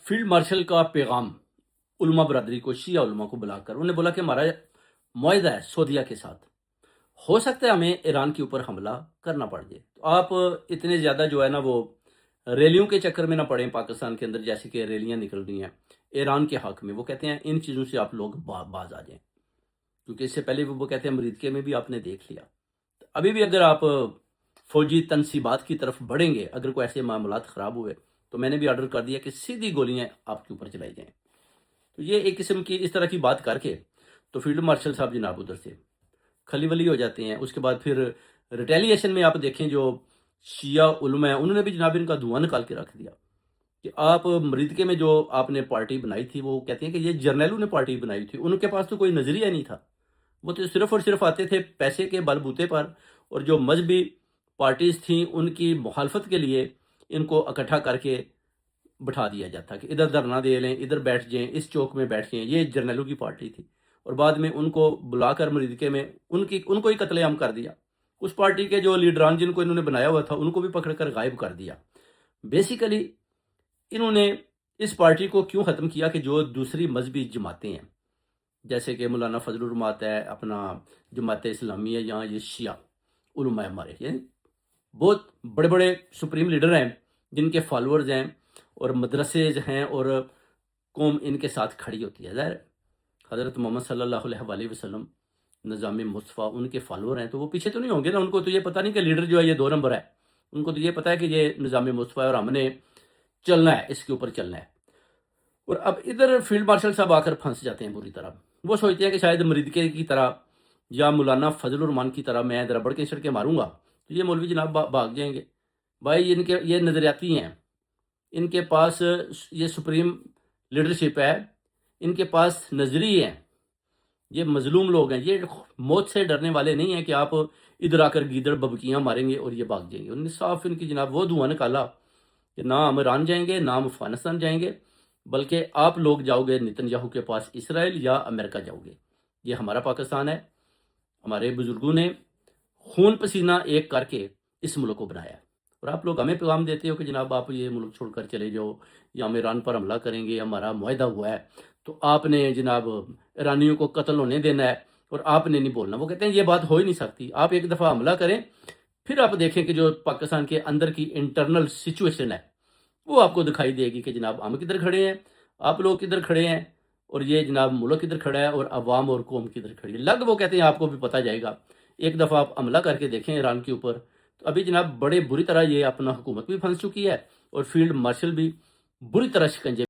Field marshal کا پیغام علماء برادری کو، شیعہ علماء کو بلا کر انہوں نے بولا کہ ہمارا معاہدہ ہے سعودیہ کے ساتھ، ہو سکتا ہے ہمیں ایران کے اوپر حملہ کرنا پڑ جائے، تو آپ اتنے زیادہ جو ہے نا وہ ریلیوں کے چکر میں نہ پڑیں پاکستان کے اندر، جیسے کہ ریلیاں نکل رہی ہیں ایران کے حق میں۔ وہ کہتے ہیں ان چیزوں سے آپ لوگ باز آ جائیں، کیونکہ اس سے پہلے وہ کہتے ہیں امریکہ میں بھی آپ نے دیکھ لیا۔ ابھی بھی اگر آپ فوجی تنصیبات کی طرف بڑھیں گے، اگر کوئی ایسے معاملات خراب ہوئے تو میں نے بھی آرڈر کر دیا کہ سیدھی گولیاں آپ کے اوپر چلائی جائیں۔ تو یہ ایک قسم کی اس طرح کی بات کر کے تو فیلڈ مارشل صاحب جناب ادھر سے کھلی ولی ہو جاتے ہیں۔ اس کے بعد پھر ریٹیلیشن میں آپ دیکھیں جو شیعہ علماء ہیں انہوں نے بھی جناب ان کا دھواں نکال کے رکھ دیا کہ آپ مریدکے میں جو آپ نے پارٹی بنائی تھی، وہ کہتے ہیں کہ یہ جرنیلوں نے پارٹی بنائی تھی، ان کے پاس تو کوئی نظریہ نہیں تھا، وہ تو صرف اور صرف آتے تھے پیسے کے بل بوتے پر، اور جو مذہبی پارٹیز تھیں ان کی مخالفت کے لیے ان کو اکٹھا کر کے بٹھا دیا جاتا کہ ادھر دھرنا دے لیں، ادھر بیٹھ جائیں، اس چوک میں بیٹھ جائیں۔ یہ جرنیلوں کی پارٹی تھی، اور بعد میں ان کو بلا کر مریدکے میں ان کو ہی قتل عام کر دیا۔ اس پارٹی کے جو لیڈران جن کو انہوں نے بنایا ہوا تھا ان کو بھی پکڑ کر غائب کر دیا۔ بیسیکلی انہوں نے اس پارٹی کو کیوں ختم کیا کہ جو دوسری مذہبی جماعتیں ہیں، جیسے کہ مولانا فضل الرحمت ہے، اپنا جماعت اسلامی ہے، یہاں یہ شیعہ علماء ہمارے، یعنی بہت بڑے بڑے سپریم لیڈر ہیں جن کے فالورز ہیں اور مدرسے ہیں، اور قوم ان کے ساتھ کھڑی ہوتی ہے۔ ظاہر حضرت محمد صلی اللہ علیہ وآلہ وسلم نظام مصطفیٰ ان کے فالور ہیں، تو وہ پیچھے تو نہیں ہوں گے نا، ان کو تو یہ پتہ نہیں کہ لیڈر جو ہے یہ 2 نمبر ہے، ان کو تو یہ پتہ ہے کہ یہ نظام مصطفیٰ ہے اور ہم نے چلنا ہے، اس کے اوپر چلنا ہے۔ اور اب ادھر فیلڈ مارشل صاحب آ کر پھنس جاتے ہیں بری طرح۔ وہ سوچتے ہیں کہ شاید مریدکے کی طرح یا مولانا فضل الرحمان کی طرح میں ربڑ کے سڑکے ماروں گا تو یہ مولوی جناب بھاگ جائیں گے۔ بھائی ان کے یہ نظریاتی ہیں، ان کے پاس یہ سپریم لیڈرشپ ہے، ان کے پاس نظریے ہیں، یہ مظلوم لوگ ہیں، یہ موت سے ڈرنے والے نہیں ہیں کہ آپ ادھر آ کر گیدڑ ببکیاں ماریں گے اور یہ بھاگ جائیں گے۔ انہوں نے صاف ان کی جناب وہ دھواں نکالا کہ نہ ہم ایران جائیں گے، نہ ہم افغانستان جائیں گے، بلکہ آپ لوگ جاؤ گے نتن یاہو کے پاس اسرائیل یا امریکہ جاؤ گے۔ یہ ہمارا پاکستان ہے، ہمارے بزرگوں نے خون پسینہ ایک کر کے اس ملک کو بنایا ہے، اور آپ لوگ ہمیں پیغام دیتے ہو کہ جناب آپ یہ ملک چھوڑ کر چلے جاؤ یا ہم ایران پر حملہ کریں گے، ہمارا معاہدہ ہوا ہے، تو آپ نے جناب ایرانیوں کو قتل ہونے دینا ہے اور آپ نے نہیں بولنا۔ وہ کہتے ہیں یہ بات ہو ہی نہیں سکتی، آپ ایک دفعہ حملہ کریں پھر آپ دیکھیں کہ جو پاکستان کے اندر کی انٹرنل سچویشن ہے وہ آپ کو دکھائی دے گی کہ جناب ہم کدھر کھڑے ہیں، آپ لوگ کدھر کھڑے ہیں، اور یہ جناب ملک کدھر کھڑا ہے، اور عوام اور قوم کدھر کھڑی ہے۔ وہ کہتے ہیں آپ کو بھی پتہ جائے گا، ایک دفعہ آپ حملہ کر کے دیکھیں ایران کے اوپر، تو ابھی جناب بڑے بری طرح یہ اپنا حکومت بھی پھنس چکی ہے اور فیلڈ مارشل بھی بری طرح شکنجے